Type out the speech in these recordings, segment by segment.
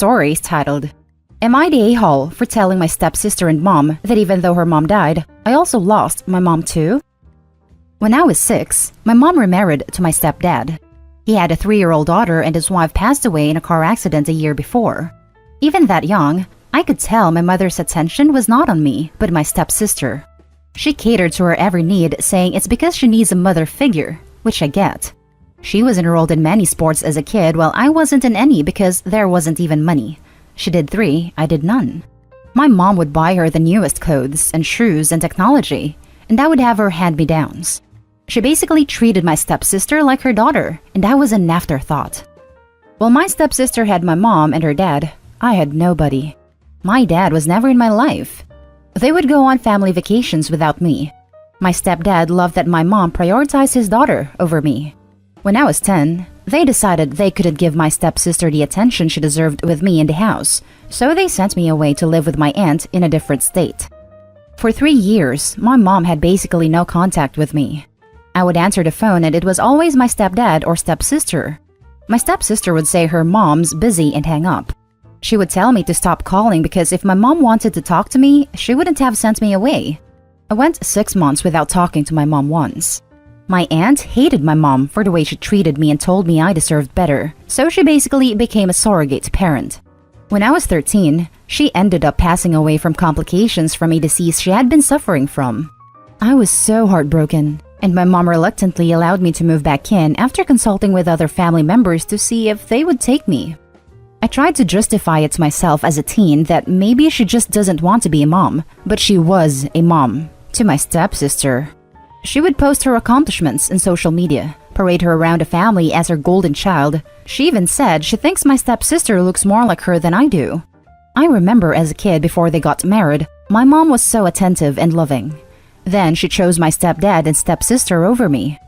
story is titled, Am I the a-hole for telling my stepsister and mom that even though her mom died, I also lost my mom too? When I was 6, my mom remarried to my stepdad. He had a 3-year-old daughter and his wife passed away in a car accident a year before. Even that young, I could tell my mother's attention was not on me, but my stepsister. She catered to her every need, saying it's because she needs a mother figure, which I get. She was enrolled in many sports as a kid while I wasn't in any because there wasn't even money. She did 3, I did none. My mom would buy her the newest clothes and shoes and technology, and I would have her hand-me-downs. She basically treated my stepsister like her daughter, and I was an afterthought. While my stepsister had my mom and her dad, I had nobody. My dad was never in my life. They would go on family vacations without me. My stepdad loved that my mom prioritized his daughter over me. When I was 10, they decided they couldn't give my stepsister the attention she deserved with me in the house, so they sent me away to live with my aunt in a different state. For 3 years, my mom had basically no contact with me. I would answer the phone and it was always my stepdad or stepsister. My stepsister would say her mom's busy and hang up. She would tell me to stop calling because if my mom wanted to talk to me, she wouldn't have sent me away. I went 6 months without talking to my mom once. My aunt hated my mom for the way she treated me and told me I deserved better, so she basically became a surrogate parent. When I was 13, she ended up passing away from complications from a disease she had been suffering from. I was so heartbroken, and my mom reluctantly allowed me to move back in after consulting with other family members to see if they would take me. I tried to justify it to myself as a teen that maybe she just doesn't want to be a mom, but she was a mom to my stepsister. She would post her accomplishments in social media, parade her around the family as her golden child. She even said she thinks my stepsister looks more like her than I do. I remember as a kid before they got married, my mom was so attentive and loving. Then she chose my stepdad and stepsister over me.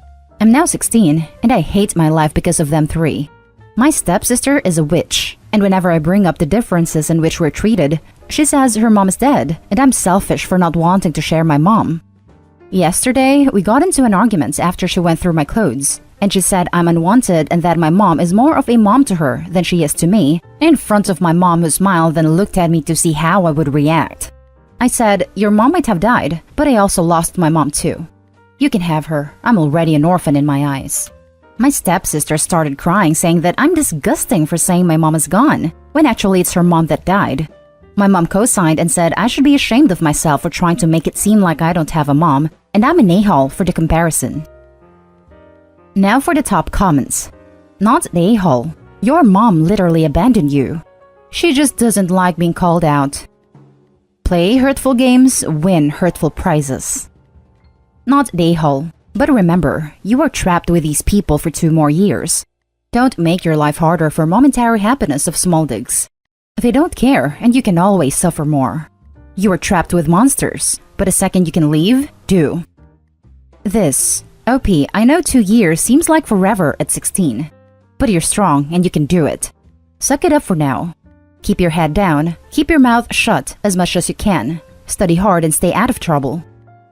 I'm now 16 and I hate my life because of them 3. My stepsister is a witch, and whenever I bring up the differences in which we're treated, she says her mom is dead and I'm selfish for not wanting to share my mom. Yesterday, we got into an argument after she went through my clothes, and she said I'm unwanted and that my mom is more of a mom to her than she is to me, in front of my mom who smiled and looked at me to see how I would react. I said, your mom might have died, but I also lost my mom too. You can have her, I'm already an orphan in my eyes. My stepsister started crying, saying that I'm disgusting for saying my mom is gone, when actually it's her mom that died. My mom co-signed and said I should be ashamed of myself for trying to make it seem like I don't have a mom, and I'm an a-hole for the comparison. Now for the top comments. Not the a-hole. Your mom literally abandoned you. She just doesn't like being called out. Play hurtful games, win hurtful prizes. Not the a-hole. But remember, you are trapped with these people for 2 more years. Don't make your life harder for momentary happiness of small digs. They don't care, and you can always suffer more. You are trapped with monsters, but the second you can leave, do. This, OP, I know 2 years seems like forever at 16. But you're strong and you can do it. Suck it up for now. Keep your head down, keep your mouth shut as much as you can. Study hard and stay out of trouble.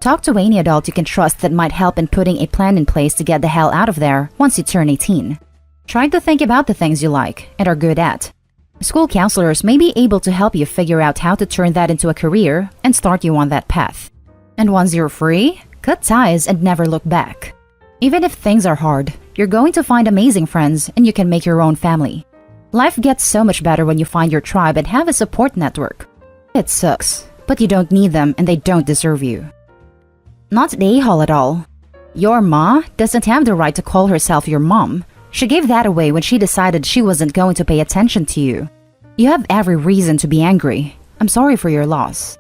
Talk to any adult you can trust that might help in putting a plan in place to get the hell out of there once you turn 18. Try to think about the things you like and are good at. School counselors may be able to help you figure out how to turn that into a career and start you on that path. And once you're free, cut ties and never look back. Even if things are hard, you're going to find amazing friends and you can make your own family. Life gets so much better when you find your tribe and have a support network. It sucks, but you don't need them and they don't deserve you. Not the a-hole at all. Your ma doesn't have the right to call herself your mom. She gave that away when she decided she wasn't going to pay attention to you. You have every reason to be angry. I'm sorry for your loss.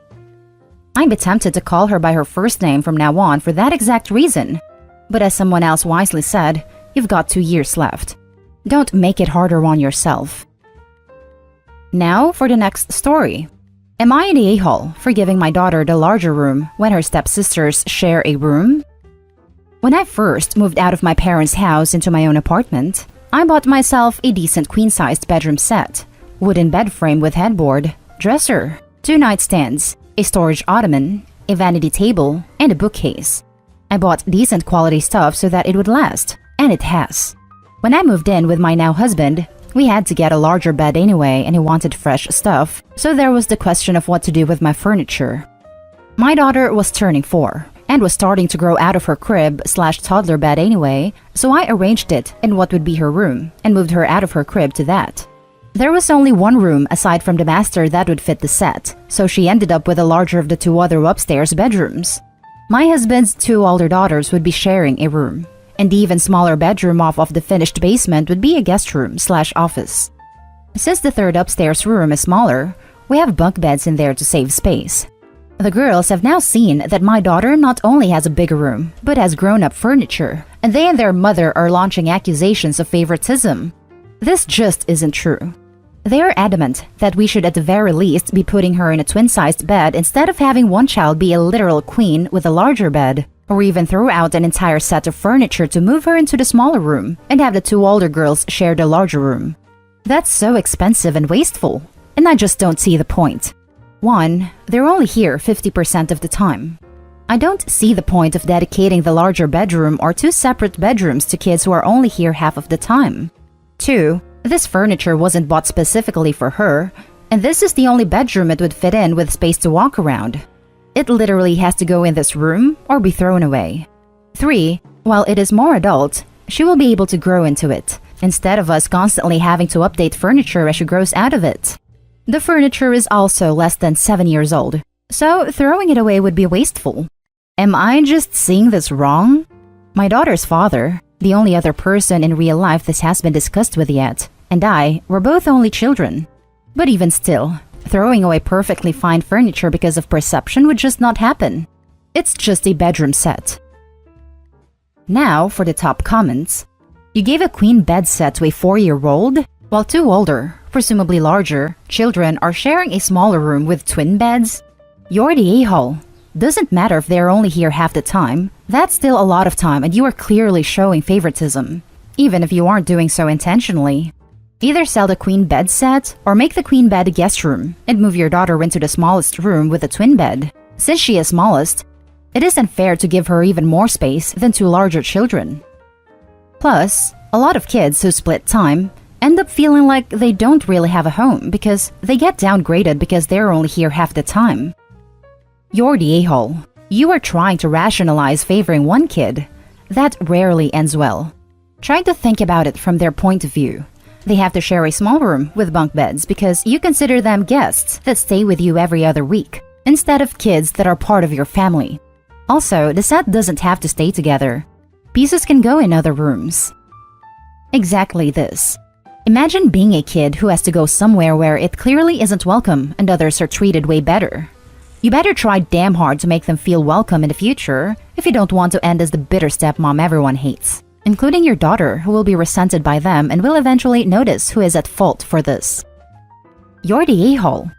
I'm tempted to call her by her first name from now on for that exact reason. But as someone else wisely said, you've got 2 years left. Don't make it harder on yourself. Now for the next story. Am I the a-hole for giving my daughter the larger room when her stepsisters share a room? When I first moved out of my parents' house into my own apartment, I bought myself a decent queen-sized bedroom set, wooden bed frame with headboard, dresser, 2 nightstands, a storage ottoman, a vanity table, and a bookcase. I bought decent quality stuff so that it would last, and it has. When I moved in with my now husband, We had to get a larger bed anyway, and he wanted fresh stuff, so there was the question of what to do with my furniture. My daughter was turning 4 and was starting to grow out of her crib/toddler bed anyway, so I arranged it in what would be her room and moved her out of her crib to that. There was only one room aside from the master that would fit the set, so she ended up with the larger of the 2 other upstairs bedrooms. My husband's 2 older daughters would be sharing a room, and the even smaller bedroom off of the finished basement would be a guest room/office. Since the 3rd upstairs room is smaller, we have bunk beds in there to save space. The girls have now seen that my daughter not only has a bigger room, but has grown-up furniture, and they and their mother are launching accusations of favoritism. This just isn't true. They are adamant that we should at the very least be putting her in a twin-sized bed instead of having one child be a literal queen with a larger bed, or even throw out an entire set of furniture to move her into the smaller room and have the 2 older girls share the larger room. That's so expensive and wasteful, and I just don't see the point. 1, they're only here 50% of the time. I don't see the point of dedicating the larger bedroom or 2 separate bedrooms to kids who are only here half of the time. 2, this furniture wasn't bought specifically for her, and this is the only bedroom it would fit in with space to walk around. It literally has to go in this room or be thrown away. 3, while it is more adult, she will be able to grow into it, instead of us constantly having to update furniture as she grows out of it. The furniture is also less than 7 years old, so throwing it away would be wasteful. Am I just seeing this wrong? My daughter's father, the only other person in real life this has been discussed with yet, and I were both only children. But even still, throwing away perfectly fine furniture because of perception would just not happen. It's just a bedroom set. Now for the top comments. You gave a queen bed set to a 4-year-old, while 2 older, presumably larger, children are sharing a smaller room with twin beds? You're the a-hole. Doesn't matter if they're only here half the time, that's still a lot of time and you are clearly showing favoritism, even if you aren't doing so intentionally. Either sell the queen bed set or make the queen bed a guest room and move your daughter into the smallest room with a twin bed. Since she is smallest, it isn't fair to give her even more space than 2 larger children. Plus, a lot of kids who split time end up feeling like they don't really have a home because they get downgraded because they're only here half the time. You're the a-hole. You are trying to rationalize favoring one kid. That rarely ends well. Try to think about it from their point of view. They have to share a small room with bunk beds because you consider them guests that stay with you every other week, instead of kids that are part of your family. Also, the set doesn't have to stay together. Pieces can go in other rooms. Exactly this. Imagine being a kid who has to go somewhere where it clearly isn't welcome and others are treated way better. You better try damn hard to make them feel welcome in the future if you don't want to end as the bitter stepmom everyone hates, including your daughter, who will be resented by them and will eventually notice who is at fault for this. You're the a-hole.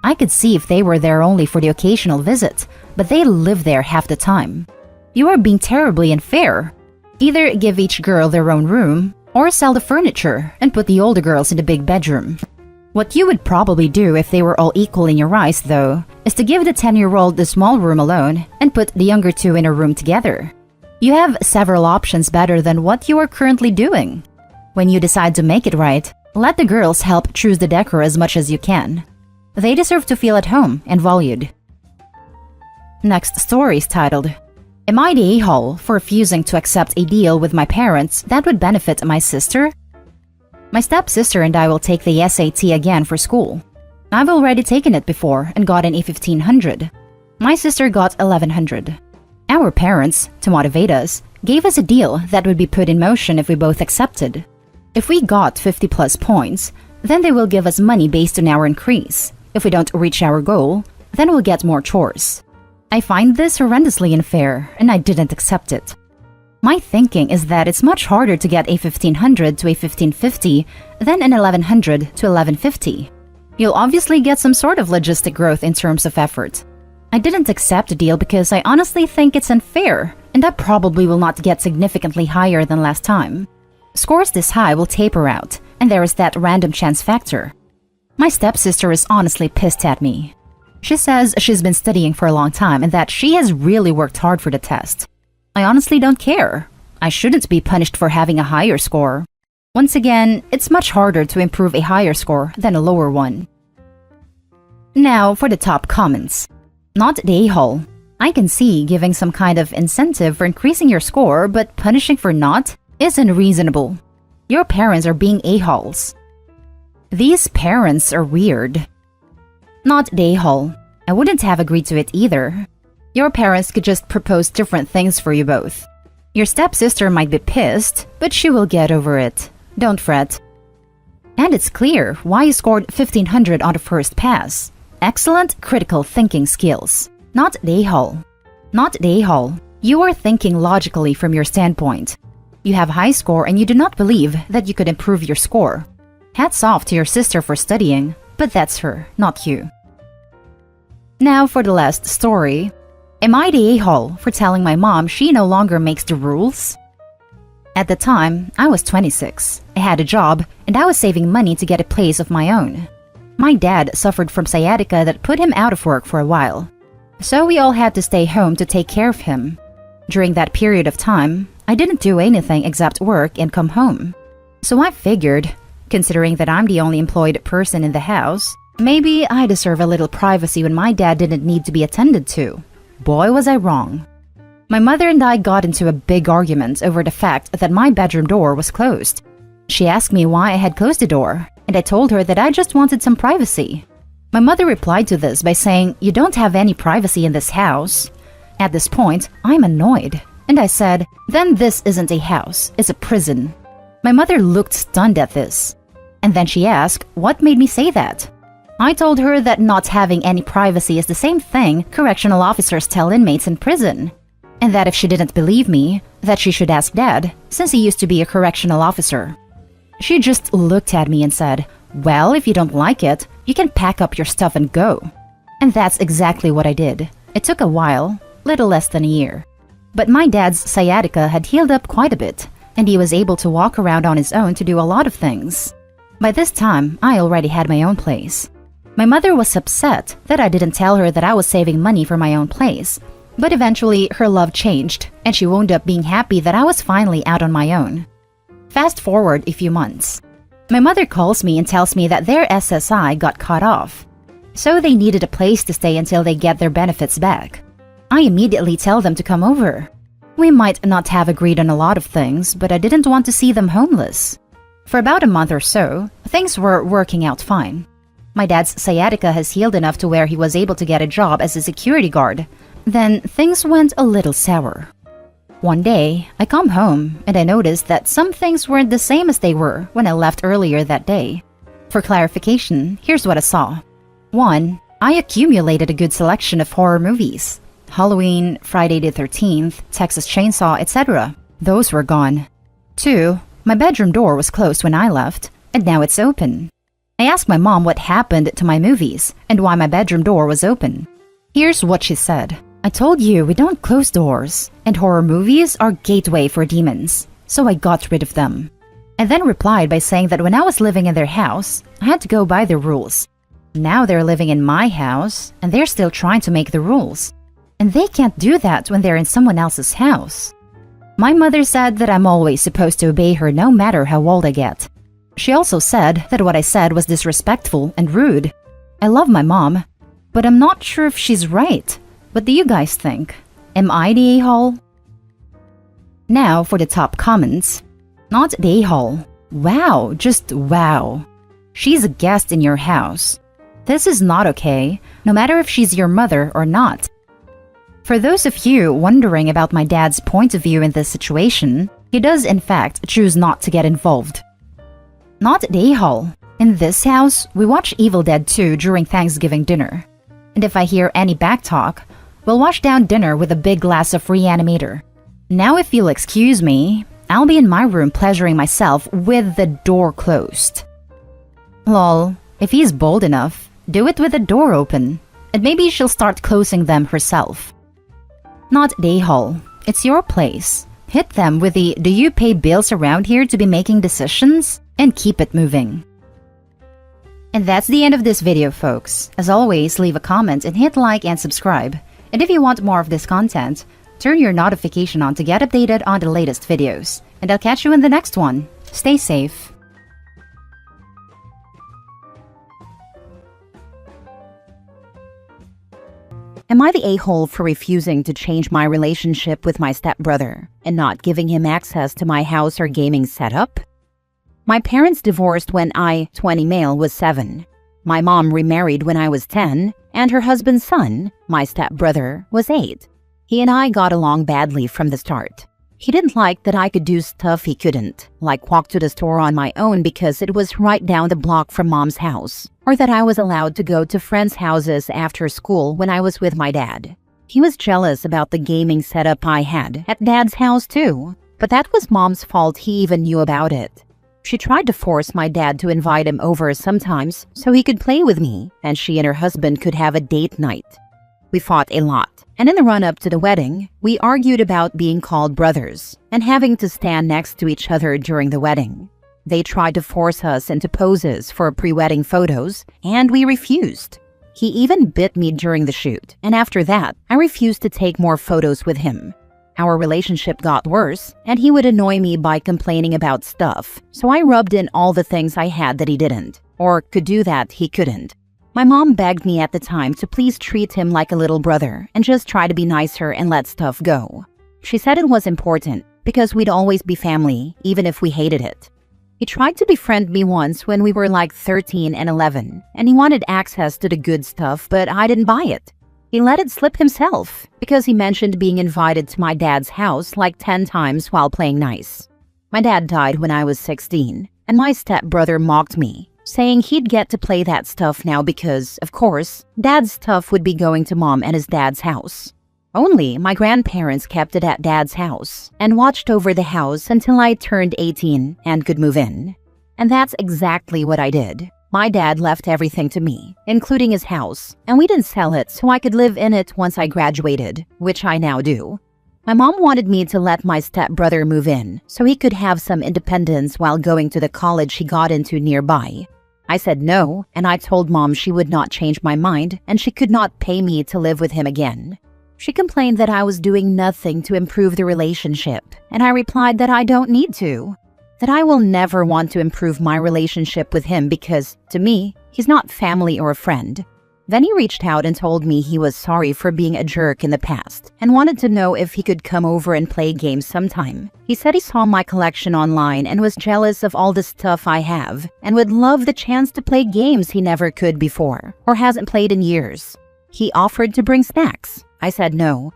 I could see if they were there only for the occasional visit, but they live there half the time. You are being terribly unfair. Either give each girl their own room, or sell the furniture and put the older girls in the big bedroom. What you would probably do if they were all equal in your eyes, though, is to give the 10-year-old the small room alone and put the younger 2 in a room together. You have several options better than what you are currently doing. When you decide to make it right, let the girls help choose the decor as much as you can. They deserve to feel at home and valued. Next story is titled, Am I the a-hole for refusing to accept a deal with my parents that would benefit my sister? My stepsister and I will take the SAT again for school. I've already taken it before and gotten a 1500. My sister got 1100. Our parents, to motivate us, gave us a deal that would be put in motion if we both accepted. If we got 50 plus points, then they will give us money based on our increase. If we don't reach our goal, then we'll get more chores. I find this horrendously unfair, and I didn't accept it. My thinking is that it's much harder to get a 1500 to a 1550 than an 1100 to 1150. You'll obviously get some sort of logistic growth in terms of effort. I didn't accept the deal because I honestly think it's unfair, and I probably will not get significantly higher than last time. Scores this high will taper out, and there is that random chance factor. My stepsister is honestly pissed at me. She says she's been studying for a long time and that she has really worked hard for the test. I honestly don't care. I shouldn't be punished for having a higher score. Once again, it's much harder to improve a higher score than a lower one. Now for the top comments. Not the a-hole. I can see giving some kind of incentive for increasing your score, but punishing for not is unreasonable. Your parents are being a-holes. These parents are weird. Not the a-hole. I wouldn't have agreed to it either. Your parents could just propose different things for you both. Your stepsister might be pissed, but she will get over it. Don't fret. And it's clear why you scored 1500 on the first pass. Excellent critical thinking skills. Not the a-hole. Not the a-hole. You are thinking logically from your standpoint. You have high score and you do not believe that you could improve your score. Hats off to your sister for studying, but that's her, not you. Now for the last story. Am I the a-hole for telling my mom she no longer makes the rules? At the time, I was 26. I had a job, and I was saving money to get a place of my own. My dad suffered from sciatica that put him out of work for a while. So we all had to stay home to take care of him. During that period of time, I didn't do anything except work and come home. So I figured, considering that I'm the only employed person in the house, maybe I deserve a little privacy when my dad didn't need to be attended to. Boy, was I wrong. My mother and I got into a big argument over the fact that my bedroom door was closed. She asked me why I had closed the door, and I told her that I just wanted some privacy. My mother replied to this by saying, "You don't have any privacy in this house." At this point, I'm annoyed, and I said, "Then this isn't a house, it's a prison." My mother looked stunned at this, and then she asked what made me say that. I told her that not having any privacy is the same thing correctional officers tell inmates in prison, and that if she didn't believe me, that she should ask Dad, since he used to be a correctional officer. She just looked at me and said, "Well, if you don't like it, you can pack up your stuff and go." And that's exactly what I did. It took a while, little less than a year. But my dad's sciatica had healed up quite a bit, and he was able to walk around on his own to do a lot of things. By this time, I already had my own place. My mother was upset that I didn't tell her that I was saving money for my own place, but eventually her love changed, and she wound up being happy that I was finally out on my own. Fast forward a few months. My mother calls me and tells me that their SSI got cut off, so they needed a place to stay until they get their benefits back. I immediately tell them to come over. We might not have agreed on a lot of things, but I didn't want to see them homeless. For about a month or so, things were working out fine. My dad's sciatica has healed enough to where he was able to get a job as a security guard. Then things went a little sour. One day, I come home and I noticed that some things weren't the same as they were when I left earlier that day. For clarification, here's what I saw. 1. I accumulated a good selection of horror movies. Halloween, Friday the 13th, Texas Chainsaw, etc. Those were gone. 2. My bedroom door was closed when I left, and now it's open. I asked my mom what happened to my movies and why my bedroom door was open. Here's what she said. "I told you we don't close doors, and horror movies are gateway for demons, so I got rid of them." I then replied by saying that when I was living in their house, I had to go by their rules. Now they're living in my house, and they're still trying to make the rules. And they can't do that when they're in someone else's house. My mother said that I'm always supposed to obey her no matter how old I get. She also said that what I said was disrespectful and rude. I love my mom, but I'm not sure if she's right. What do you guys think? Am I the a-hole? Now for the top comments. Not the a-hole. Wow, just wow. She's a guest in your house. This is not okay, no matter if she's your mother or not. For those of you wondering about my dad's point of view in this situation, he does in fact choose not to get involved. Not the a-hole. In this house, we watch Evil Dead 2 during Thanksgiving dinner. And if I hear any backtalk, we'll wash down dinner with a big glass of Reanimator. Now if you'll excuse me, I'll be in my room pleasuring myself with the door closed. Lol, if he's bold enough, do it with the door open, and maybe she'll start closing them herself. Not the a-hole. It's your place. Hit them with the "Do you pay bills around here to be making decisions?" and keep it moving. And that's the end of this video, folks. As always, leave a comment and hit like and subscribe. And if you want more of this content, turn your notification on to get updated on the latest videos. And I'll catch you in the next one. Stay safe. Am I the a-hole for refusing to change my relationship with my stepbrother and not giving him access to my house or gaming setup? My parents divorced when I, 20 male, was 7. My mom remarried when I was 10, and her husband's son, my stepbrother, was 8. He and I got along badly from the start. He didn't like that I could do stuff he couldn't, like walk to the store on my own because it was right down the block from mom's house, or that I was allowed to go to friends' houses after school when I was with my dad. He was jealous about the gaming setup I had at dad's house too, but that was mom's fault. He even knew about it. She tried to force my dad to invite him over sometimes so he could play with me and she and her husband could have a date night. We fought a lot. And in the run-up to the wedding, we argued about being called brothers and having to stand next to each other during the wedding. They tried to force us into poses for pre-wedding photos, and we refused. He even bit me during the shoot, and after that, I refused to take more photos with him. Our relationship got worse, and he would annoy me by complaining about stuff, so I rubbed in all the things I had that he didn't, or could do that he couldn't. My mom begged me at the time to please treat him like a little brother and just try to be nicer and let stuff go. She said it was important because we'd always be family, even if we hated it. He tried to befriend me once when we were like 13 and 11, and he wanted access to the good stuff, but I didn't buy it. He let it slip himself because he mentioned being invited to my dad's house like 10 times while playing nice. My dad died when I was 16, and my stepbrother mocked me, saying he'd get to play that stuff now because, of course, dad's stuff would be going to mom and his dad's house. Only my grandparents kept it at dad's house and watched over the house until I turned 18 and could move in. And that's exactly what I did. My dad left everything to me, including his house, and we didn't sell it so I could live in it once I graduated, which I now do. My mom wanted me to let my stepbrother move in so he could have some independence while going to the college he got into nearby. I said no, and I told mom she would not change my mind and she could not pay me to live with him again. She complained that I was doing nothing to improve the relationship, and I replied that I don't need to. That I will never want to improve my relationship with him because, to me, he's not family or a friend. Then he reached out and told me he was sorry for being a jerk in the past and wanted to know if he could come over and play games sometime. He said he saw my collection online and was jealous of all the stuff I have and would love the chance to play games he never could before or hasn't played in years. He offered to bring snacks. I said no.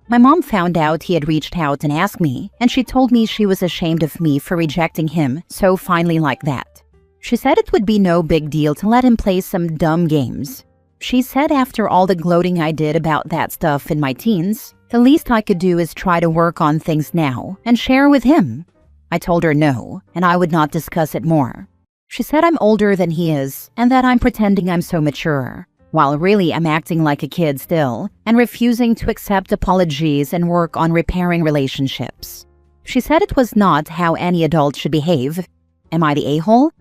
My mom found out he had reached out and asked me, and she told me she was ashamed of me for rejecting him so finally like that. She said it would be no big deal to let him play some dumb games. She said after all the gloating I did about that stuff in my teens, the least I could do is try to work on things now and share with him. I told her no, and I would not discuss it more. She said I'm older than he is and that I'm pretending I'm so mature, while really I'm acting like a kid still and refusing to accept apologies and work on repairing relationships. She said it was not how any adult should behave. Am I the a-hole?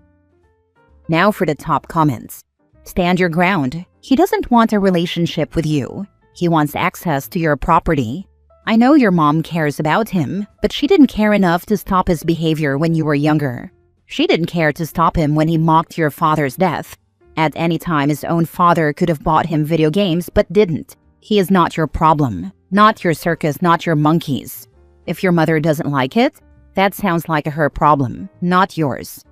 Now for the top comments. Stand your ground. He doesn't want a relationship with you. He wants access to your property. I know your mom cares about him, but she didn't care enough to stop his behavior when you were younger. She didn't care to stop him when he mocked your father's death. At any time, his own father could have bought him video games, but didn't. He is not your problem, not your circus, not your monkeys. If your mother doesn't like it, that sounds like a her problem, not yours.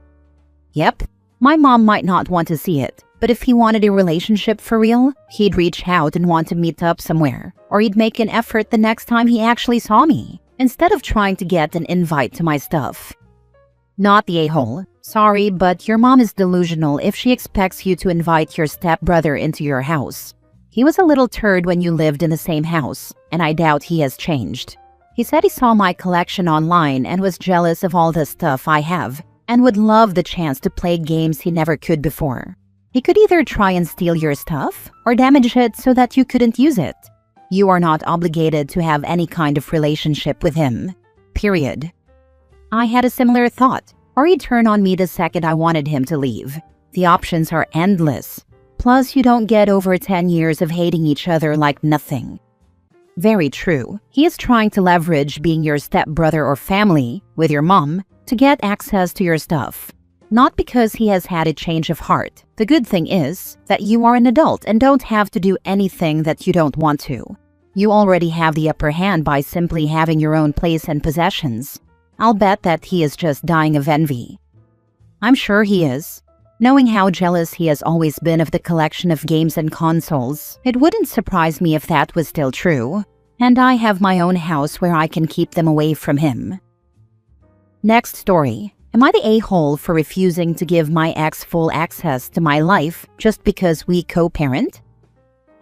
Yep, my mom might not want to see it, but if he wanted a relationship for real, he'd reach out and want to meet up somewhere, or he'd make an effort the next time he actually saw me, instead of trying to get an invite to my stuff. Not the a-hole. Sorry, but your mom is delusional if she expects you to invite your stepbrother into your house. He was a little turd when you lived in the same house, and I doubt he has changed. He said he saw my collection online and was jealous of all the stuff I have, and would love the chance to play games he never could before. He could either try and steal your stuff or damage it so that you couldn't use it. You are not obligated to have any kind of relationship with him. Period. I had a similar thought, or he'd turn on me the second I wanted him to leave. The options are endless. Plus, you don't get over 10 years of hating each other like nothing. Very true. He is trying to leverage being your stepbrother or family with your mom to get access to your stuff. Not because he has had a change of heart. The good thing is that you are an adult and don't have to do anything that you don't want to. You already have the upper hand by simply having your own place and possessions. I'll bet that he is just dying of envy. I'm sure he is. Knowing how jealous he has always been of the collection of games and consoles, it wouldn't surprise me if that was still true. And I have my own house where I can keep them away from him. Next story. Am I the a-hole for refusing to give my ex full access to my life just because we co-parent?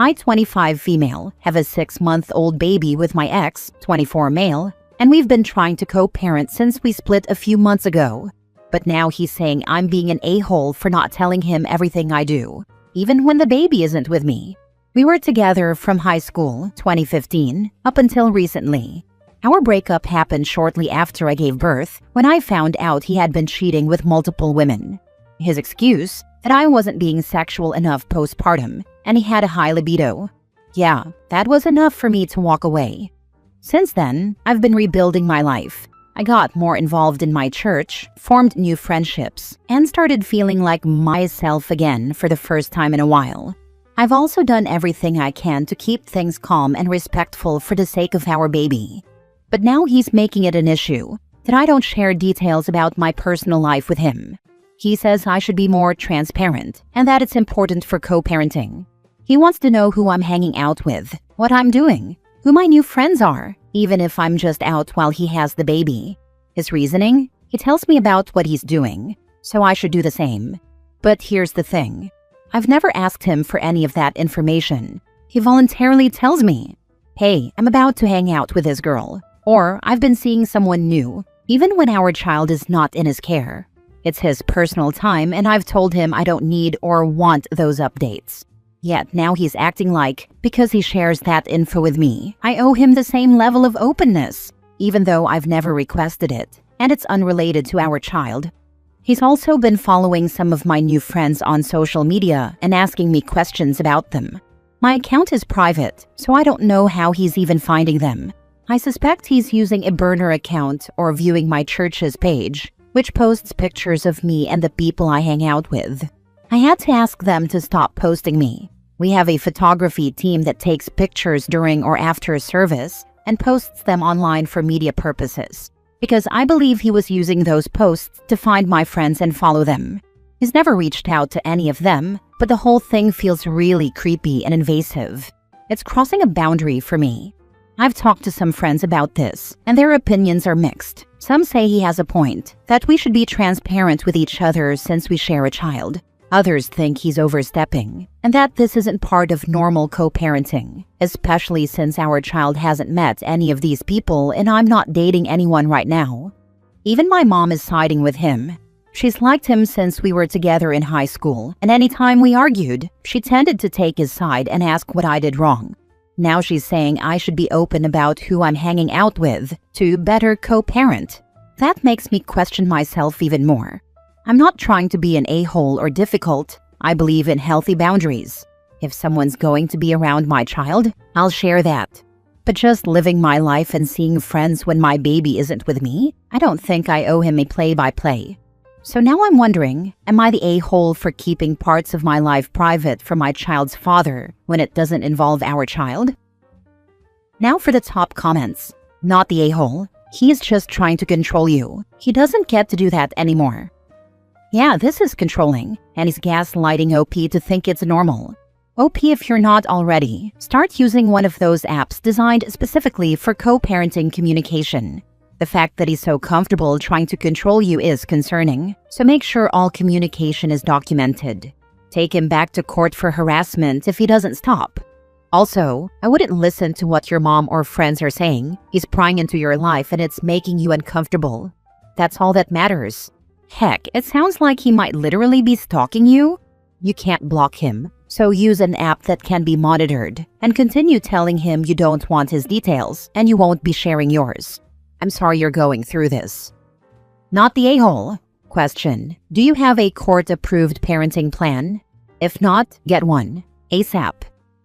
I, 25 female, have a 6-month-old baby with my ex, 24 male, and we've been trying to co-parent since we split a few months ago. But now he's saying I'm being an a-hole for not telling him everything I do, even when the baby isn't with me. We were together from high school, 2015, up until recently. Our breakup happened shortly after I gave birth, when I found out he had been cheating with multiple women. His excuse? That I wasn't being sexual enough postpartum, and he had a high libido. Yeah, that was enough for me to walk away. Since then, I've been rebuilding my life. I got more involved in my church, formed new friendships, and started feeling like myself again for the first time in a while. I've also done everything I can to keep things calm and respectful for the sake of our baby. But now he's making it an issue that I don't share details about my personal life with him. He says I should be more transparent and that it's important for co-parenting. He wants to know who I'm hanging out with, what I'm doing, who my new friends are, even if I'm just out while he has the baby. His reasoning? He tells me about what he's doing, so I should do the same. But here's the thing. I've never asked him for any of that information. He voluntarily tells me, "Hey, I'm about to hang out with this girl." Or, "I've been seeing someone new," even when our child is not in his care. It's his personal time, and I've told him I don't need or want those updates. Yet now he's acting like, because he shares that info with me, I owe him the same level of openness, even though I've never requested it, and it's unrelated to our child. He's also been following some of my new friends on social media and asking me questions about them. My account is private, so I don't know how he's even finding them. I suspect he's using a burner account or viewing my church's page, which posts pictures of me and the people I hang out with. I had to ask them to stop posting me. We have a photography team that takes pictures during or after service and posts them online for media purposes, because I believe he was using those posts to find my friends and follow them. He's never reached out to any of them, but the whole thing feels really creepy and invasive. It's crossing a boundary for me. I've talked to some friends about this, and their opinions are mixed. Some say he has a point, that we should be transparent with each other since we share a child. Others think he's overstepping, and that this isn't part of normal co-parenting, especially since our child hasn't met any of these people and I'm not dating anyone right now. Even my mom is siding with him. She's liked him since we were together in high school, and anytime we argued, she tended to take his side and ask what I did wrong. Now she's saying I should be open about who I'm hanging out with to better co-parent. That makes me question myself even more. I'm not trying to be an a-hole or difficult. I believe in healthy boundaries. If someone's going to be around my child, I'll share that. But just living my life and seeing friends when my baby isn't with me, I don't think I owe him a play-by-play. So now I'm wondering, am I the a-hole for keeping parts of my life private from my child's father when it doesn't involve our child? Now for the top comments. Not the a-hole. He's just trying to control you. He doesn't get to do that anymore. Yeah, this is controlling, and he's gaslighting OP to think it's normal. OP, if you're not already, start using one of those apps designed specifically for co-parenting communication. The fact that he's so comfortable trying to control you is concerning, so make sure all communication is documented. Take him back to court for harassment if he doesn't stop. Also, I wouldn't listen to what your mom or friends are saying. He's prying into your life and it's making you uncomfortable. That's all that matters. Heck, it sounds like he might literally be stalking you. You can't block him, so use an app that can be monitored and continue telling him you don't want his details and you won't be sharing yours. I'm sorry you're going through this. Not the a-hole. Question: do you have a court-approved parenting plan? If not, get one, ASAP,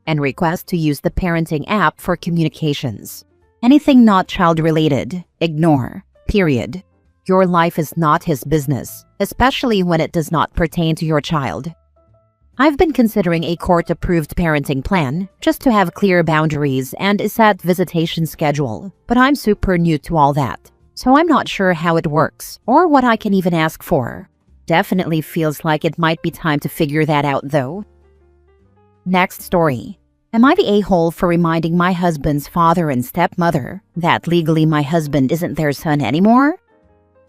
and request to use the parenting app for communications. Anything not child-related, ignore, period. Your life is not his business, especially when it does not pertain to your child. I've been considering a court-approved parenting plan just to have clear boundaries and a set visitation schedule, but I'm super new to all that, so I'm not sure how it works or what I can even ask for. Definitely feels like it might be time to figure that out though. Next story. Am I the a-hole for reminding my husband's father and stepmother that legally my husband isn't their son anymore?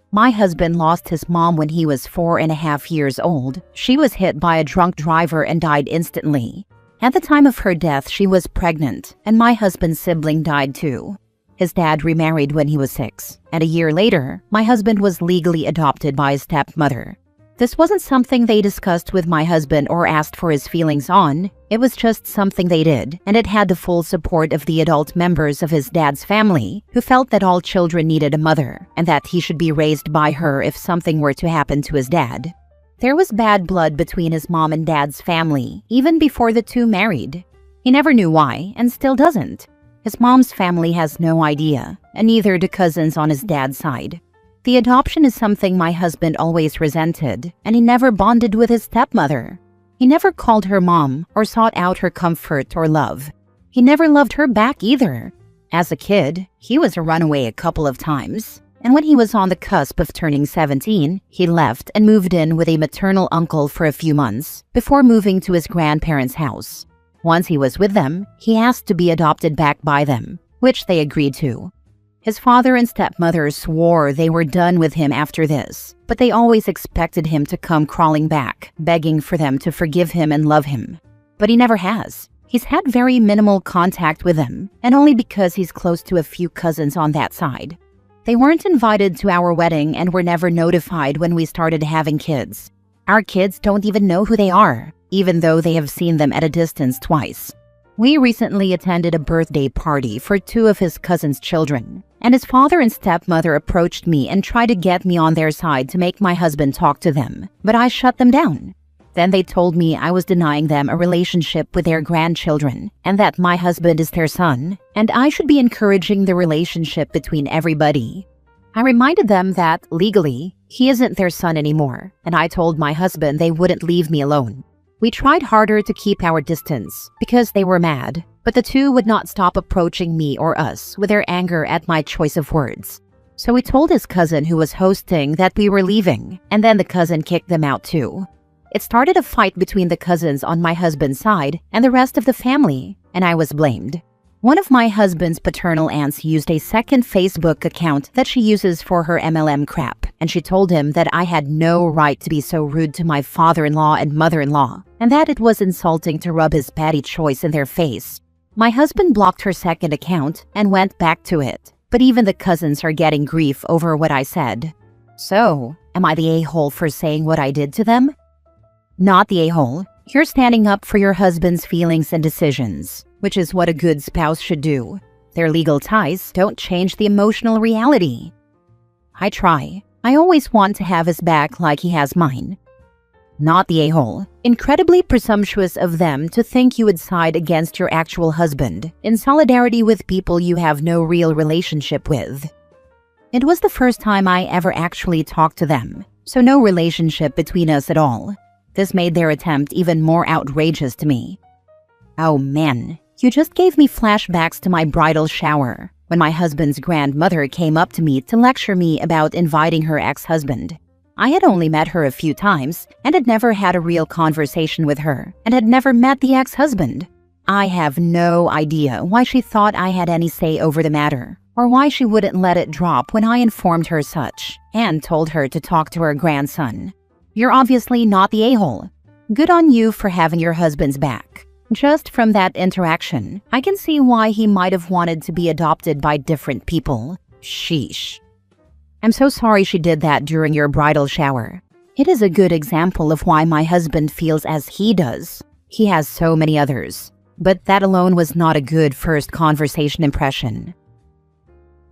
My husband lost his mom when he was 4.5 years old. She was hit by a drunk driver and died instantly. At the time of her death, she was pregnant, and my husband's sibling died too. His dad remarried when he was 6, and a year later, my husband was legally adopted by his stepmother. This wasn't something they discussed with my husband or asked for his feelings on. It was just something they did, and it had the full support of the adult members of his dad's family, who felt that all children needed a mother, and that he should be raised by her if something were to happen to his dad. There was bad blood between his mom and dad's family, even before the two married. He never knew why, and still doesn't. His mom's family has no idea, and neither do cousins on his dad's side. The adoption is something my husband always resented, and he never bonded with his stepmother. He never called her mom or sought out her comfort or love. He never loved her back either. As a kid, he was a runaway a couple of times, and when he was on the cusp of turning 17, he left and moved in with a maternal uncle for a few months before moving to his grandparents' house. Once he was with them, he asked to be adopted back by them, which they agreed to. His father and stepmother swore they were done with him after this, but they always expected him to come crawling back, begging for them to forgive him and love him. But he never has. He's had very minimal contact with them, and only because he's close to a few cousins on that side. They weren't invited to our wedding and were never notified when we started having kids. Our kids don't even know who they are, even though they have seen them at a distance twice. We recently attended a birthday party for 2 of his cousins' children, and his father and stepmother approached me and tried to get me on their side to make my husband talk to them, but I shut them down. Then they told me I was denying them a relationship with their grandchildren, and that my husband is their son, and I should be encouraging the relationship between everybody. I reminded them that, legally, he isn't their son anymore, and I told my husband they wouldn't leave me alone. We tried harder to keep our distance because they were mad, but the two would not stop approaching me or us with their anger at my choice of words. So we told his cousin who was hosting that we were leaving, and then the cousin kicked them out too. It started a fight between the cousins on my husband's side and the rest of the family, and I was blamed. One of my husband's paternal aunts used a second Facebook account that she uses for her MLM crap, and she told him that I had no right to be so rude to my father-in-law and mother-in-law, and that it was insulting to rub his patty choice in their face. My husband blocked her second account and went back to it, but even the cousins are getting grief over what I said. So, am I the a-hole for saying what I did to them? Not the a-hole. You're standing up for your husband's feelings and decisions, which is what a good spouse should do. Their legal ties don't change the emotional reality. I try. I always want to have his back like he has mine. Not the a-hole. Incredibly presumptuous of them to think you would side against your actual husband in solidarity with people you have no real relationship with. It was the first time I ever actually talked to them, so no relationship between us at all. This made their attempt even more outrageous to me. Oh man, you just gave me flashbacks to my bridal shower, when my husband's grandmother came up to me to lecture me about inviting her ex-husband. I had only met her a few times and had never had a real conversation with her and had never met the ex-husband. I have no idea why she thought I had any say over the matter, or why she wouldn't let it drop when I informed her such and told her to talk to her grandson. You're obviously not the a-hole. Good on you for having your husband's back. Just from that interaction, I can see why he might have wanted to be adopted by different people. Sheesh. I'm so sorry she did that during your bridal shower. It is a good example of why my husband feels as he does. He has so many others, but that alone was not a good first conversation impression.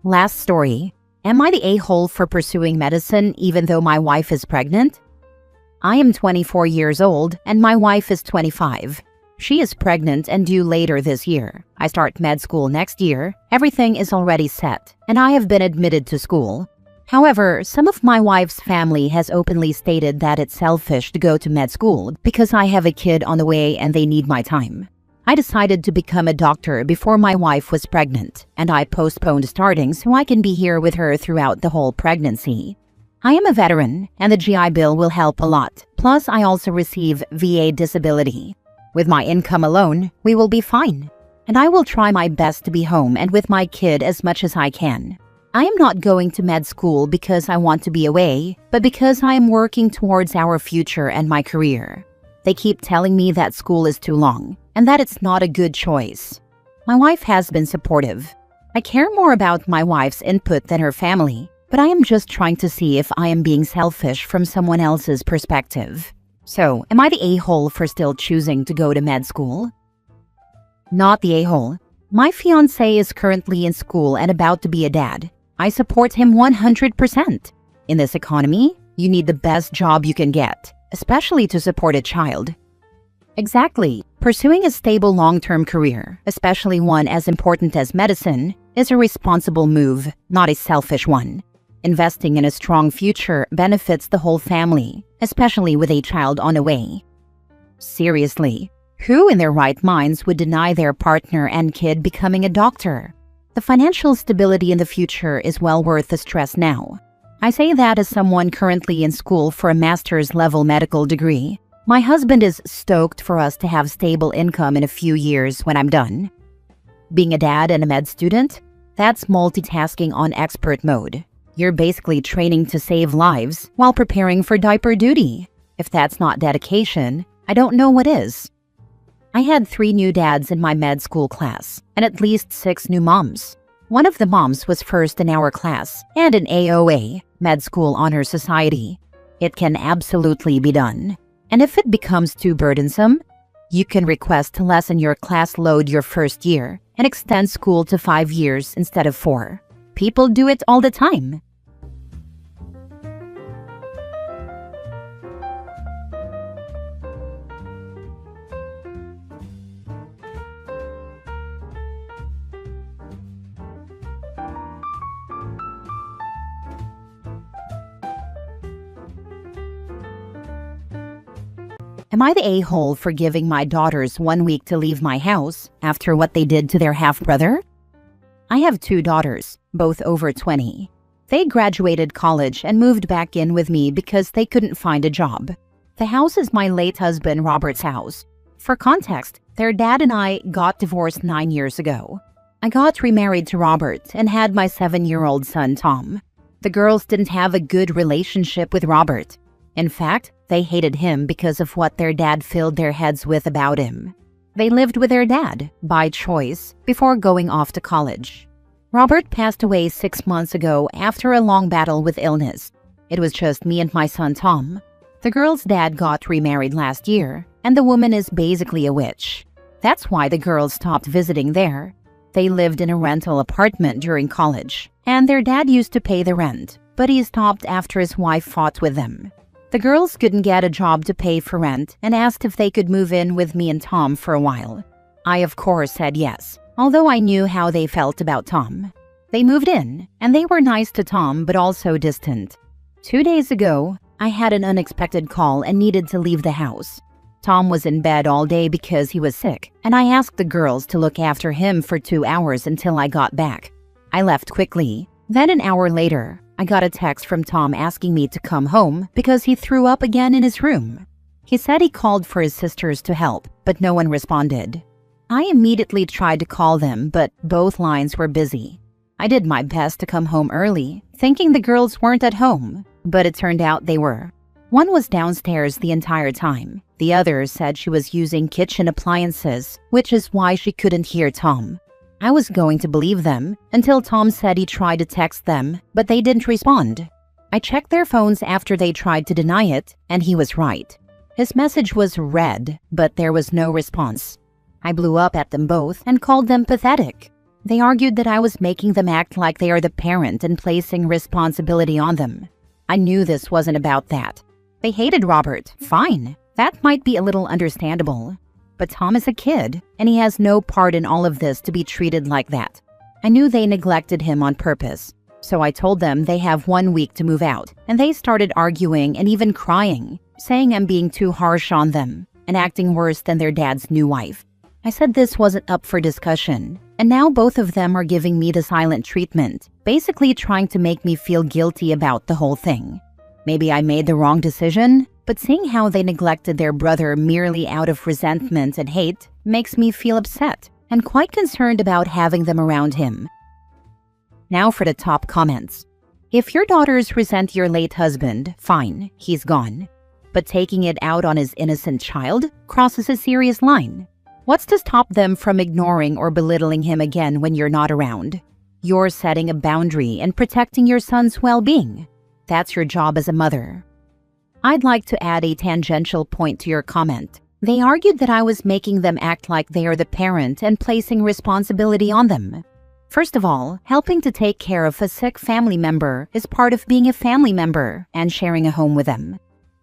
Last story. Am I the a-hole for pursuing medicine even though my wife is pregnant? I am 24 years old and my wife is 25. She is pregnant and due later this year. I start med school next year. Everything is already set, and I have been admitted to school. However, some of my wife's family has openly stated that it's selfish to go to med school because I have a kid on the way and they need my time. I decided to become a doctor before my wife was pregnant, and I postponed starting so I can be here with her throughout the whole pregnancy. I am a veteran, and the GI Bill will help a lot. Plus, I also receive VA disability. With my income alone, we will be fine. And I will try my best to be home and with my kid as much as I can. I am not going to med school because I want to be away, but because I am working towards our future and my career. They keep telling me that school is too long, and that it's not a good choice. My wife has been supportive. I care more about my wife's input than her family, but I am just trying to see if I am being selfish from someone else's perspective. So, am I the a-hole for still choosing to go to med school? Not the a-hole. My fiancé is currently in school and about to be a dad. I support him 100%. In this economy, you need the best job you can get, especially to support a child. Exactly. Pursuing a stable long-term career, especially one as important as medicine, is a responsible move, not a selfish one. Investing in a strong future benefits the whole family, especially with a child on the way. Seriously, who in their right minds would deny their partner and kid becoming a doctor? The financial stability in the future is well worth the stress now. I say that as someone currently in school for a master's level medical degree. My husband is stoked for us to have stable income in a few years when I'm done. Being a dad and a med student? That's multitasking on expert mode. You're basically training to save lives while preparing for diaper duty. If that's not dedication, I don't know what is. I had 3 new dads in my med school class, and at least 6 new moms. One of the moms was first in our class and in AOA, Med School Honor Society. It can absolutely be done. And if it becomes too burdensome, you can request to lessen your class load your first year and extend school to 5 years instead of 4. People do it all the time. Am I the a-hole for giving my daughters 1 week to leave my house after what they did to their half-brother? I have 2 daughters, both over 20. They graduated college and moved back in with me because they couldn't find a job. The house is my late husband Robert's house. For context, their dad and I got divorced 9 years ago. I got remarried to Robert and had my 7-year-old son Tom. The girls didn't have a good relationship with Robert. In fact, they hated him because of what their dad filled their heads with about him. They lived with their dad, by choice, before going off to college. Robert passed away 6 months ago after a long battle with illness. It was just me and my son Tom. The girl's dad got remarried last year, and the woman is basically a witch. That's why the girls stopped visiting there. They lived in a rental apartment during college, and their dad used to pay the rent, but he stopped after his wife fought with them. The girls couldn't get a job to pay for rent and asked if they could move in with me and Tom for a while. I of course said yes, although I knew how they felt about Tom. They moved in, and they were nice to Tom but also distant. 2 days ago, I had an unexpected call and needed to leave the house. Tom was in bed all day because he was sick, and I asked the girls to look after him for 2 hours until I got back. I left quickly. Then an hour later, I got a text from Tom asking me to come home because he threw up again in his room. He said he called for his sisters to help, but no one responded. I immediately tried to call them, but both lines were busy. I did my best to come home early, thinking the girls weren't at home, but it turned out they were. One was downstairs the entire time. The other said she was using kitchen appliances, which is why she couldn't hear Tom. I was going to believe them until Tom said he tried to text them, but they didn't respond. I checked their phones after they tried to deny it, and he was right. His message was read, but there was no response. I blew up at them both and called them pathetic. They argued that I was making them act like they are the parent and placing responsibility on them. I knew this wasn't about that. They hated Robert, fine. That might be a little understandable. But Tom is a kid, and he has no part in all of this to be treated like that. I knew they neglected him on purpose. So I told them they have 1 week to move out, and they started arguing and even crying, saying I'm being too harsh on them and acting worse than their dad's new wife. I said this wasn't up for discussion, and now both of them are giving me the silent treatment, basically trying to make me feel guilty about the whole thing. Maybe I made the wrong decision, but seeing how they neglected their brother merely out of resentment and hate makes me feel upset and quite concerned about having them around him. Now for the top comments. If your daughters resent your late husband, fine, he's gone. But taking it out on his innocent child crosses a serious line. What's to stop them from ignoring or belittling him again when you're not around? You're setting a boundary and protecting your son's well-being. That's your job as a mother. I'd like to add a tangential point to your comment. They argued that I was making them act like they are the parent and placing responsibility on them. First of all, helping to take care of a sick family member is part of being a family member and sharing a home with them.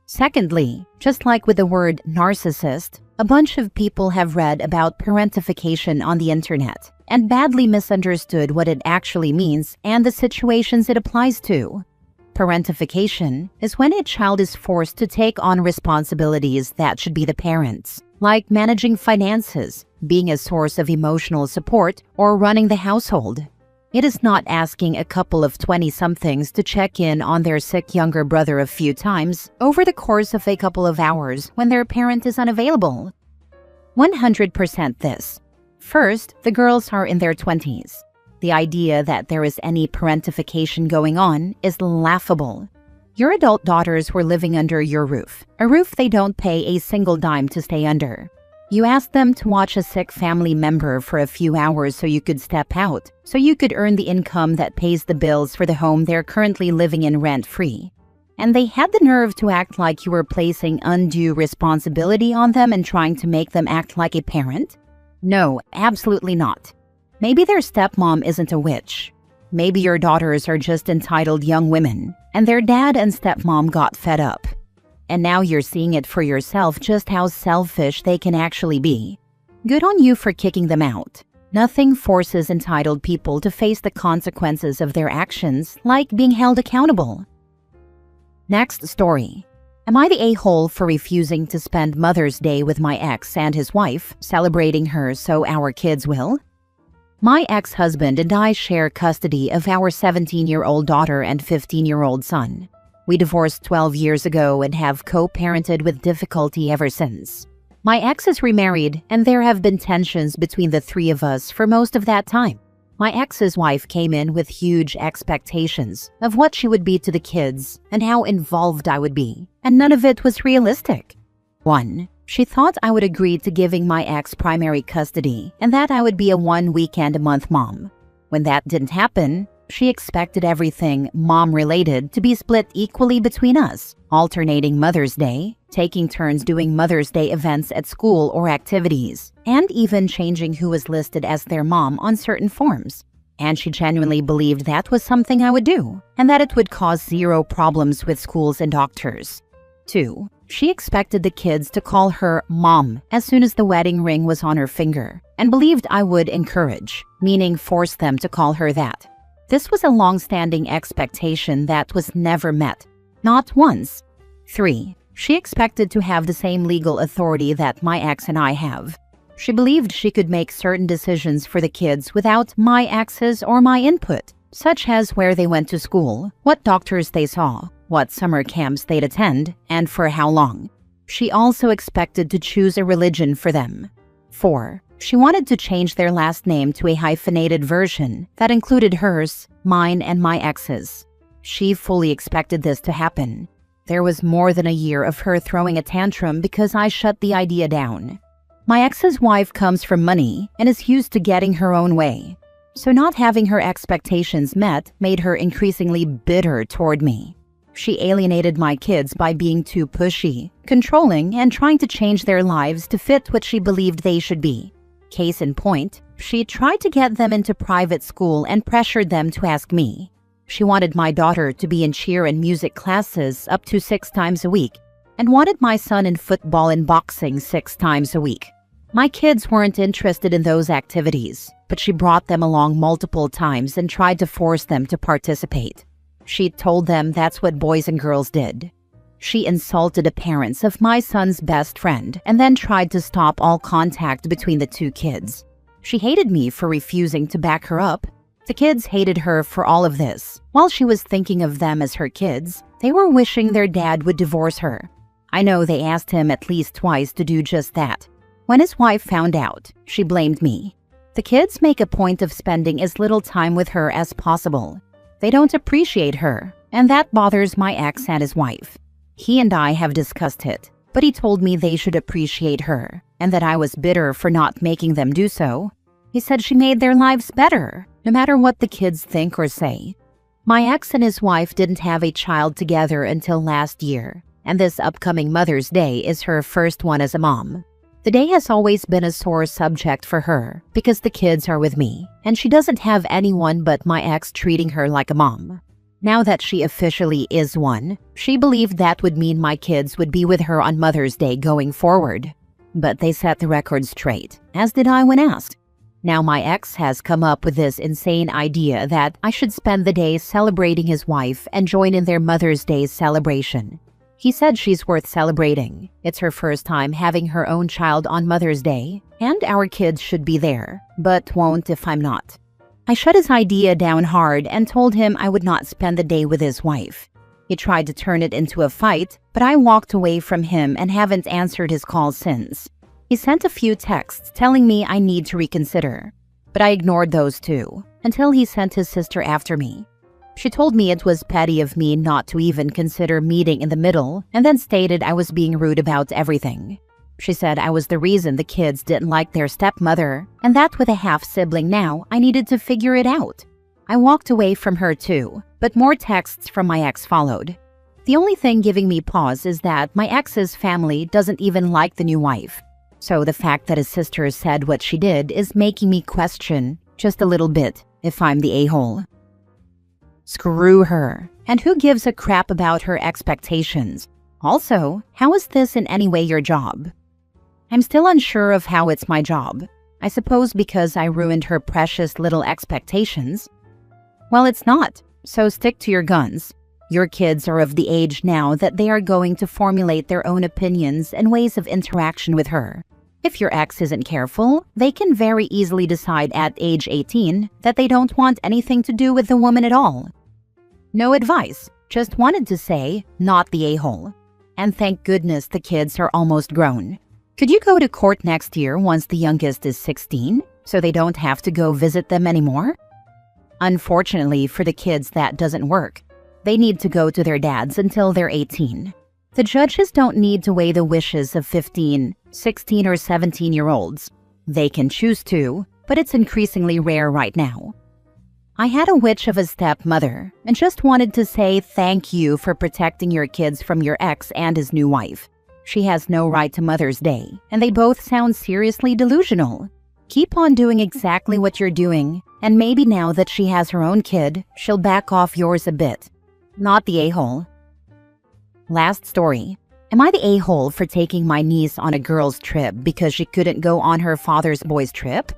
Secondly, just like with the word narcissist, a bunch of people have read about parentification on the internet and badly misunderstood what it actually means and the situations it applies to. Parentification is when a child is forced to take on responsibilities that should be the parents', like managing finances, being a source of emotional support, or running the household. It is not asking a couple of 20-somethings to check in on their sick younger brother a few times over the course of a couple of hours when their parent is unavailable. 100% this. First, the girls are in their 20s. The idea that there is any parentification going on is laughable. Your adult daughters were living under your roof, a roof they don't pay a single dime to stay under. You asked them to watch a sick family member for a few hours so you could step out, so you could earn the income that pays the bills for the home they're currently living in rent-free. And they had the nerve to act like you were placing undue responsibility on them and trying to make them act like a parent? No, absolutely not. Maybe their stepmom isn't a witch. Maybe your daughters are just entitled young women, and their dad and stepmom got fed up. And now you're seeing it for yourself just how selfish they can actually be. Good on you for kicking them out. Nothing forces entitled people to face the consequences of their actions, like being held accountable. Next story. Am I the a-hole for refusing to spend Mother's Day with my ex and his wife, celebrating her so our kids will? My ex-husband and I share custody of our 17-year-old daughter and 15-year-old son. We divorced 12 years ago and have co-parented with difficulty ever since. My ex is remarried, and there have been tensions between the three of us for most of that time. My ex's wife came in with huge expectations of what she would be to the kids and how involved I would be, and none of it was realistic. 1. She thought I would agree to giving my ex primary custody and that I would be a 1 weekend a month mom. When that didn't happen, she expected everything mom-related to be split equally between us, alternating Mother's Day, taking turns doing Mother's Day events at school or activities, and even changing who was listed as their mom on certain forms. And she genuinely believed that was something I would do, and that it would cause zero problems with schools and doctors. 2. She expected the kids to call her mom as soon as the wedding ring was on her finger, and believed I would encourage, meaning force them to call her that. This was a long-standing expectation that was never met, not once. 3. She expected to have the same legal authority that my ex and I have. She believed she could make certain decisions for the kids without my ex's or my input, such as where they went to school, what doctors they saw, what summer camps they'd attend, and for how long. She also expected to choose a religion for them. 4. She wanted to change their last name to a hyphenated version that included hers, mine, and my ex's. She fully expected this to happen. There was more than a year of her throwing a tantrum because I shut the idea down. My ex's wife comes from money and is used to getting her own way. So not having her expectations met made her increasingly bitter toward me. She alienated my kids by being too pushy, controlling, and trying to change their lives to fit what she believed they should be. Case in point, she tried to get them into private school and pressured them to ask me. She wanted my daughter to be in cheer and music classes up to 6 times a week, and wanted my son in football and boxing 6 times a week. My kids weren't interested in those activities, but she brought them along multiple times and tried to force them to participate. She told them that's what boys and girls did. She insulted the parents of my son's best friend and then tried to stop all contact between the two kids. She hated me for refusing to back her up. The kids hated her for all of this. While she was thinking of them as her kids, they were wishing their dad would divorce her. I know they asked him at least twice to do just that. When his wife found out, she blamed me. The kids make a point of spending as little time with her as possible. They don't appreciate her, and that bothers my ex and his wife. He and I have discussed it, but he told me they should appreciate her, and that I was bitter for not making them do so. He said she made their lives better, no matter what the kids think or say. My ex and his wife didn't have a child together until last year, and this upcoming Mother's Day is her first one as a mom. The day has always been a sore subject for her because the kids are with me, and she doesn't have anyone but my ex treating her like a mom. Now that she officially is one, she believed that would mean my kids would be with her on Mother's Day going forward. But they set the record straight, as did I when asked. Now my ex has come up with this insane idea that I should spend the day celebrating his wife and join in their Mother's Day celebration. He said she's worth celebrating. It's her first time having her own child on Mother's Day, and our kids should be there, but won't if I'm not. I shut his idea down hard and told him I would not spend the day with his wife. He tried to turn it into a fight, but I walked away from him and haven't answered his calls since. He sent a few texts telling me I need to reconsider, but I ignored those too, until he sent his sister after me. She told me it was petty of me not to even consider meeting in the middle, and then stated I was being rude about everything. She said I was the reason the kids didn't like their stepmother, and that with a half-sibling now, I needed to figure it out. I walked away from her too, but more texts from my ex followed. The only thing giving me pause is that my ex's family doesn't even like the new wife. So the fact that his sister said what she did is making me question, just a little bit, if I'm the a-hole. Screw her. And who gives a crap about her expectations? Also, how is this in any way your job? I'm still unsure of how it's my job. I suppose because I ruined her precious little expectations. Well, it's not, so stick to your guns. Your kids are of the age now that they are going to formulate their own opinions and ways of interaction with her. If your ex isn't careful, they can very easily decide at age 18 that they don't want anything to do with the woman at all. No advice, just wanted to say, not the a-hole. And thank goodness the kids are almost grown. Could you go to court next year once the youngest is 16, so they don't have to go visit them anymore? Unfortunately for the kids, that doesn't work. They need to go to their dads until they're 18. The judges don't need to weigh the wishes of 15, 16, or 17-year-olds. They can choose to, but it's increasingly rare right now. I had a witch of a stepmother and just wanted to say thank you for protecting your kids from your ex and his new wife. She has no right to Mother's Day, and they both sound seriously delusional. Keep on doing exactly what you're doing, and maybe now that she has her own kid, she'll back off yours a bit. Not the a-hole. Last story. Am I the a-hole for taking my niece on a girls' trip because she couldn't go on her father's boys' trip?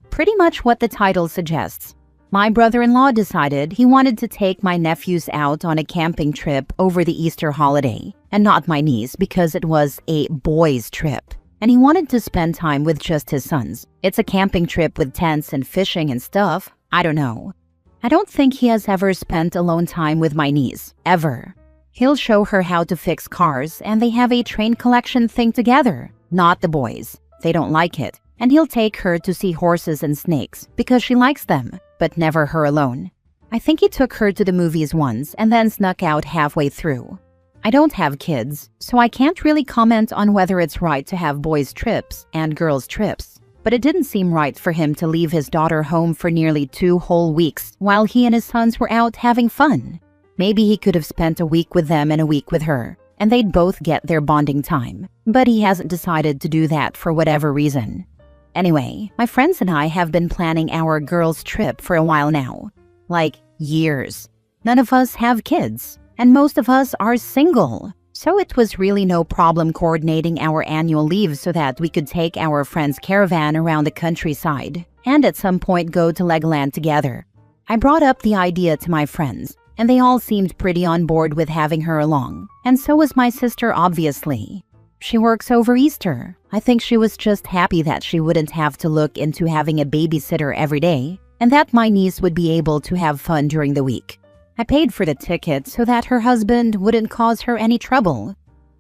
Pretty much what the title suggests. My brother-in-law decided he wanted to take my nephews out on a camping trip over the Easter holiday, and not my niece because it was a boys' trip, and he wanted to spend time with just his sons. It's a camping trip with tents and fishing and stuff. I don't know. I don't think he has ever spent alone time with my niece, ever. He'll show her how to fix cars, and they have a train collection thing together. Not the boys. They don't like it. And he'll take her to see horses and snakes because she likes them, but never her alone. I think he took her to the movies once and then snuck out halfway through. I don't have kids, so I can't really comment on whether it's right to have boys' trips and girls' trips. But it didn't seem right for him to leave his daughter home for nearly 2 whole weeks while he and his sons were out having fun. Maybe he could have spent a week with them and a week with her, and they'd both get their bonding time. But he hasn't decided to do that for whatever reason. Anyway, my friends and I have been planning our girls' trip for a while now. Like, years. None of us have kids, and most of us are single. So it was really no problem coordinating our annual leave so that we could take our friend's caravan around the countryside and at some point go to Legoland together. I brought up the idea to my friends, and they all seemed pretty on board with having her along, and so was my sister, obviously. She works over Easter. I think she was just happy that she wouldn't have to look into having a babysitter every day, and that my niece would be able to have fun during the week. I paid for the ticket so that her husband wouldn't cause her any trouble.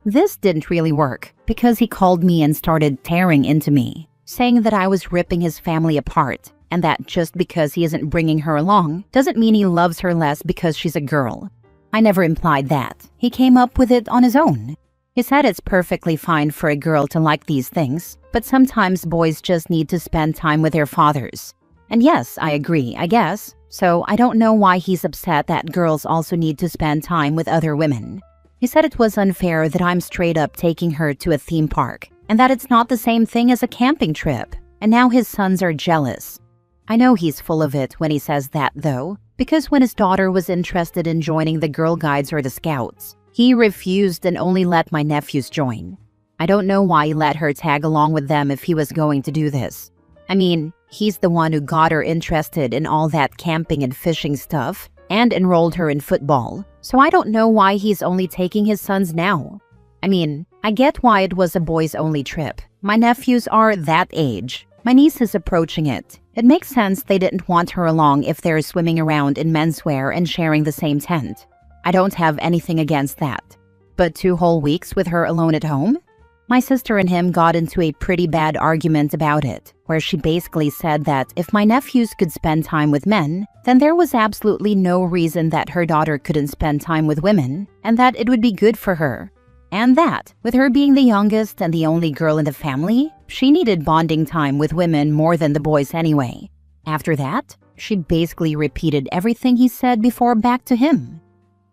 This didn't really work because he called me and started tearing into me, saying that I was ripping his family apart and that just because he isn't bringing her along doesn't mean he loves her less because she's a girl. I never implied that. He came up with it on his own. He said it's perfectly fine for a girl to like these things, but sometimes boys just need to spend time with their fathers. And yes, I agree, I guess. So I don't know why he's upset that girls also need to spend time with other women. He said it was unfair that I'm straight up taking her to a theme park, and that it's not the same thing as a camping trip. And now his sons are jealous. I know he's full of it when he says that, though, because when his daughter was interested in joining the Girl Guides or the Scouts, he refused and only let my nephews join. I don't know why he let her tag along with them if he was going to do this. I mean, he's the one who got her interested in all that camping and fishing stuff and enrolled her in football, so I don't know why he's only taking his sons now. I mean, I get why it was a boys-only trip. My nephews are that age. My niece is approaching it. It makes sense they didn't want her along if they're swimming around in menswear and sharing the same tent. I don't have anything against that. But 2 whole weeks with her alone at home? My sister and him got into a pretty bad argument about it, where she basically said that if my nephews could spend time with men, then there was absolutely no reason that her daughter couldn't spend time with women, and that it would be good for her. And that, with her being the youngest and the only girl in the family, she needed bonding time with women more than the boys anyway. After that, she basically repeated everything he said before back to him.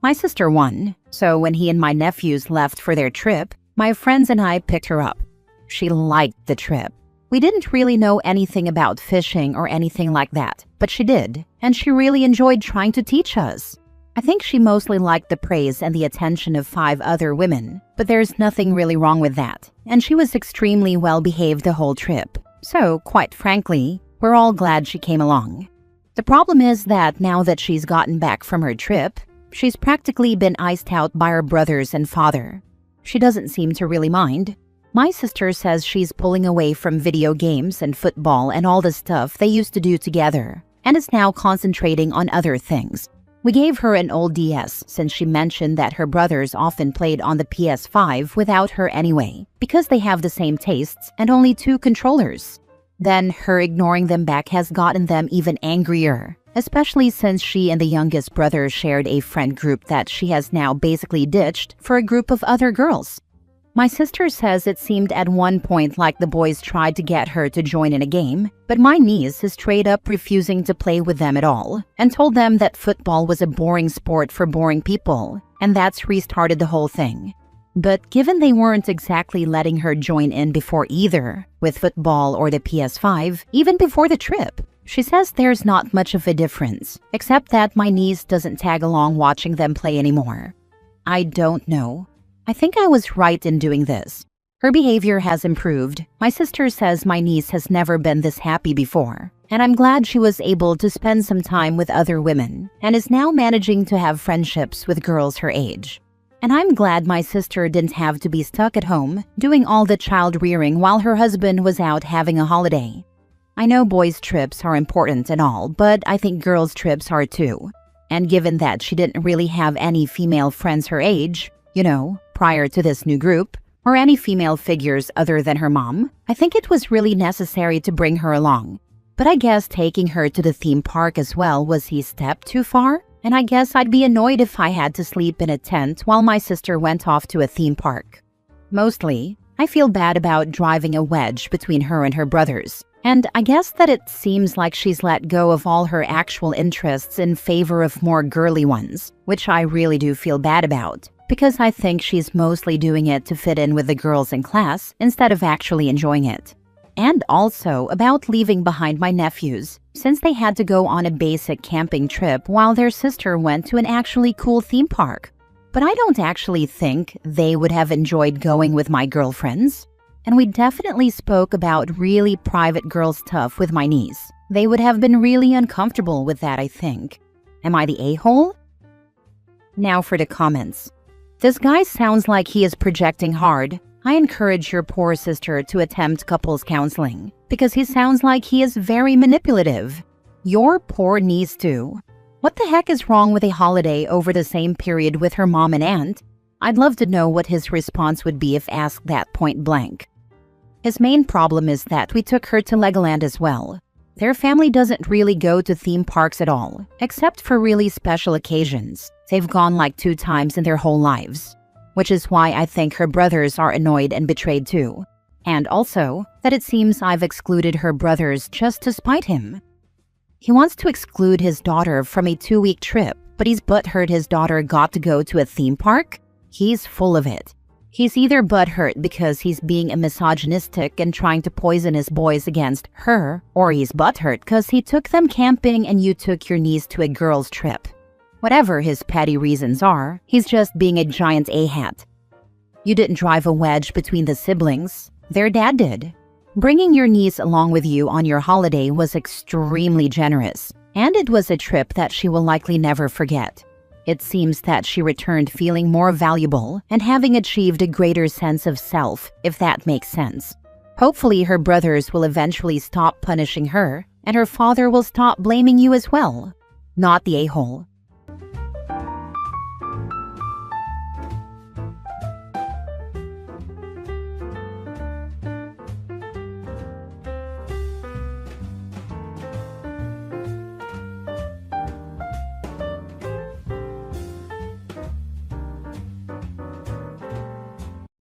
My sister won, so when he and my nephews left for their trip, my friends and I picked her up. She liked the trip. We didn't really know anything about fishing or anything like that, but she did, and she really enjoyed trying to teach us. I think she mostly liked the praise and the attention of 5 other women, but there's nothing really wrong with that, and she was extremely well behaved the whole trip. So, quite frankly, we're all glad she came along. The problem is that now that she's gotten back from her trip, she's practically been iced out by her brothers and father. She doesn't seem to really mind. My sister says she's pulling away from video games and football and all the stuff they used to do together, and is now concentrating on other things. We gave her an old DS since she mentioned that her brothers often played on the PS5 without her anyway, because they have the same tastes and only 2 controllers. Then her ignoring them back has gotten them even angrier, especially since she and the youngest brother shared a friend group that she has now basically ditched for a group of other girls. My sister says it seemed at one point like the boys tried to get her to join in a game, but my niece is straight up refusing to play with them at all, and told them that football was a boring sport for boring people, and that's restarted the whole thing. But given they weren't exactly letting her join in before either, with football or the PS5, even before the trip, she says there's not much of a difference, except that my niece doesn't tag along watching them play anymore. I don't know. I think I was right in doing this. Her behavior has improved. My sister says my niece has never been this happy before, and I'm glad she was able to spend some time with other women and is now managing to have friendships with girls her age. And I'm glad my sister didn't have to be stuck at home doing all the child rearing while her husband was out having a holiday. I know boys' trips are important and all, but I think girls' trips are too. And given that she didn't really have any female friends her age, prior to this new group, or any female figures other than her mom, I think it was really necessary to bring her along. But I guess taking her to the theme park as well was a step too far, and I guess I'd be annoyed if I had to sleep in a tent while my sister went off to a theme park. Mostly, I feel bad about driving a wedge between her and her brothers, and I guess that it seems like she's let go of all her actual interests in favor of more girly ones, which I really do feel bad about, because I think she's mostly doing it to fit in with the girls in class instead of actually enjoying it. And also about leaving behind my nephews, since they had to go on a basic camping trip while their sister went to an actually cool theme park. But I don't actually think they would have enjoyed going with my girlfriends. And we definitely spoke about really private girl stuff with my niece. They would have been really uncomfortable with that, I think. Am I the a-hole? Now for the comments. This guy sounds like he is projecting hard. I encourage your poor sister to attempt couples counseling because he sounds like he is very manipulative. Your poor niece too. What the heck is wrong with a holiday over the same period with her mom and aunt? I'd love to know what his response would be if asked that point blank. His main problem is that we took her to Legoland as well. Their family doesn't really go to theme parks at all, except for really special occasions. They've gone like 2 times in their whole lives, which is why I think her brothers are annoyed and betrayed too. And also, that it seems I've excluded her brothers just to spite him. He wants to exclude his daughter from a 2-week trip, but he's butthurt his daughter got to go to a theme park? He's full of it. He's either butthurt because he's being a misogynistic and trying to poison his boys against her, or he's butthurt because he took them camping and you took your niece to a girls' trip. Whatever his petty reasons are, he's just being a giant a-hat. You didn't drive a wedge between the siblings. Their dad did. Bringing your niece along with you on your holiday was extremely generous, and it was a trip that she will likely never forget. It seems that she returned feeling more valuable and having achieved a greater sense of self, if that makes sense. Hopefully her brothers will eventually stop punishing her, and her father will stop blaming you as well. Not the a-hole.